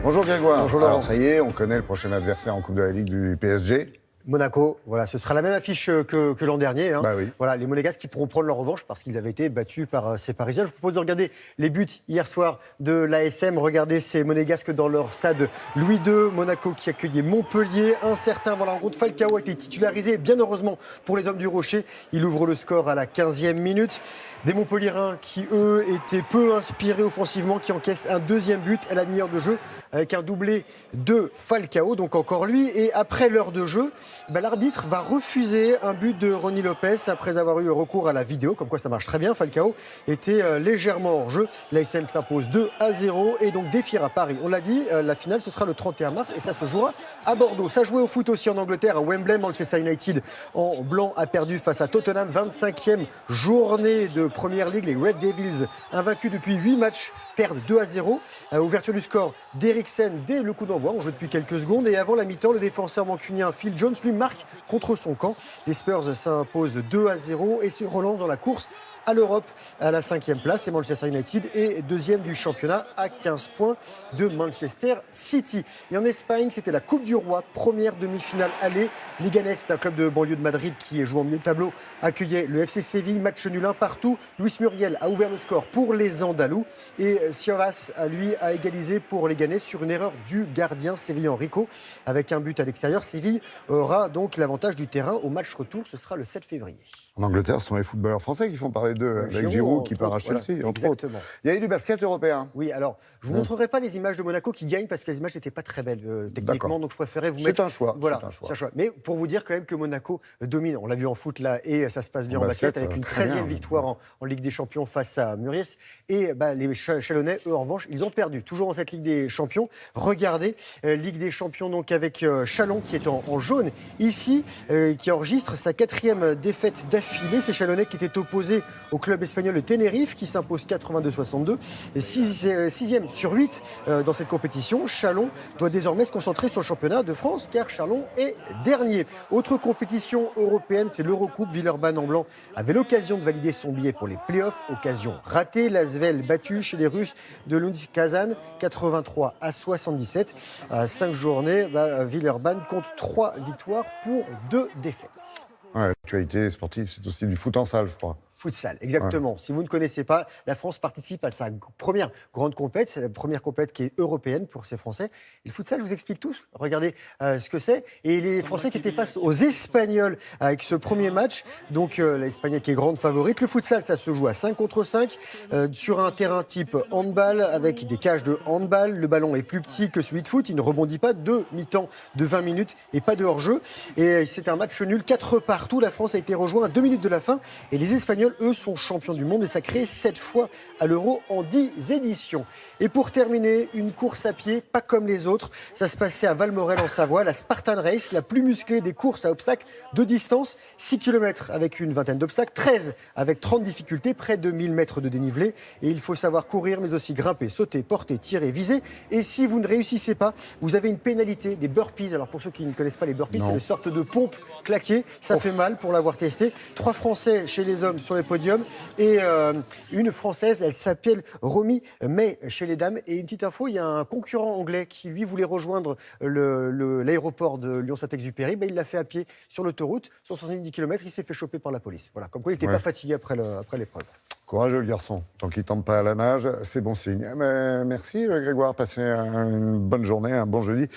Bonjour Grégoire. Bonjour Laurent. Alors ça y est, on connaît le prochain adversaire en Coupe de la Ligue du PSG. Monaco, voilà, ce sera la même affiche que l'an dernier. Hein. Bah oui. Voilà, les Monégasques qui pourront prendre leur revanche parce qu'ils avaient été battus par ces Parisiens. Je vous propose de regarder les buts hier soir de l'ASM. Regardez ces Monégasques dans leur stade Louis II. Monaco qui accueillait Montpellier. Un certain rencontre, Falcao a été titularisé, bien heureusement pour les hommes du Rocher. Il ouvre le score à la 15e minute. Des Montpelliérains qui, eux, étaient peu inspirés offensivement, qui encaissent un deuxième but à la demi-heure de jeu avec un doublé de Falcao, donc encore lui. Et après l'heure de jeu, l'arbitre va refuser un but de Ronny Lopez après avoir eu recours à la vidéo, comme quoi ça marche très bien. Falcao était légèrement hors jeu. L'ASM s'impose 2-0 et donc défiera Paris. On l'a dit, la finale ce sera le 31 mars et ça se jouera à Bordeaux. Ça jouait au foot aussi en Angleterre, à Wembley. Manchester United en blanc a perdu face à Tottenham. 25e journée de Premier League. Les Red Devils, invaincus depuis 8 matchs, perdent 2-0. Ouverture du score d'Eriksen dès le coup d'envoi. On joue depuis quelques secondes et avant la mi-temps, le défenseur mancunien Phil Jones lui marque contre son camp. Les Spurs s'imposent 2-0 et se relancent dans la course à l'Europe à la 5e place. Et Manchester United est deuxième du championnat à 15 points de Manchester City. Et en Espagne, c'était la Coupe du Roi, première demi-finale aller. Leganés, c'est un club de banlieue de Madrid qui joue en milieu de tableau, accueillait le FC Séville, match nul 1 partout. Luis Muriel a ouvert le score pour les Andalous et Siovas, lui, a égalisé pour Leganés sur une erreur du gardien Séville Enrico. Avec un but à l'extérieur, Séville aura donc l'avantage du terrain au match retour. Ce sera le 7 février. En Angleterre, ce sont les footballeurs français qui font parler d'eux, avec Giroud qui part à Chelsea, entre autres. Il y a eu du basket européen. Oui, alors, je ne vous montrerai pas les images de Monaco qui gagnent parce que les images n'étaient pas très belles techniquement, donc je préférais vous mettre... C'est un choix. Voilà, c'est un choix. Mais pour vous dire quand même que Monaco domine. On l'a vu en foot là et ça se passe bien en basket avec une 13e victoire en Ligue des Champions face à Muriès. Et les Chalonnais, eux, en revanche, ils ont perdu. Toujours dans cette Ligue des Champions. Regardez, Ligue des Champions donc avec Chalon qui est en jaune ici, qui enregistre sa 4e défaite d'affilée. C'est Chalonnais qui était opposé au club espagnol de Tenerife qui s'impose 82-62. Et 6e sur 8 dans cette compétition. Chalon doit désormais se concentrer sur le championnat de France car Chalon est dernier. Autre compétition européenne, c'est l'Eurocoupe. Villeurbanne en blanc avait l'occasion de valider son billet pour les playoffs. Occasion ratée. L'Asvel battu chez les Russes de Lunds Kazan 83-77. À 5 journées, Villeurbanne compte 3 victoires pour 2 défaites. Ouais, l'actualité sportive, c'est aussi du foot en salle, je crois. Futsal, exactement. Ouais. Si vous ne connaissez pas, la France participe à sa première grande compète. C'est la première compète qui est européenne pour ces Français. Et le futsal, je vous explique tous. Regardez ce que c'est. Et les Français qui étaient face aux Espagnols avec ce premier match. Donc l'Espagnol qui est grande favorite. Le futsal, ça se joue à 5 contre 5 sur un terrain type handball avec des cages de handball. Le ballon est plus petit que celui de foot. Il ne rebondit pas. 2 mi-temps de 20 minutes et pas de hors-jeu. Et c'est un match nul. 4 partout. La France a été rejointe à 2 minutes de la fin. Et les Espagnols, eux, sont champions du monde et sacrés 7 fois à l'Euro en 10 éditions. Et pour terminer, une course à pied, pas comme les autres. Ça se passait à Valmorel en Savoie, la Spartan Race, la plus musclée des courses à obstacles de distance. 6 km avec une vingtaine d'obstacles, 13 avec 30 difficultés, près de 1000 mètres de dénivelé. Et il faut savoir courir, mais aussi grimper, sauter, porter, tirer, viser. Et si vous ne réussissez pas, vous avez une pénalité, des burpees. Alors pour ceux qui ne connaissent pas les burpees, c'est une sorte de pompe claquée. Ça fait mal pour l'avoir testé. 3 Français chez les hommes sur les podiums et une Française, elle s'appelle Romy May chez les dames. Et une petite info, il y a un concurrent anglais qui lui voulait rejoindre l'aéroport de Lyon-Saint-Exupéry. Il l'a fait à pied sur l'autoroute, sur 70 km, il s'est fait choper par la police. Voilà, comme quoi il n'était pas fatigué après l'épreuve. Courageux le garçon, tant qu'il ne tombe pas à la nage, c'est bon signe. Merci Grégoire, passez une bonne journée, un bon jeudi.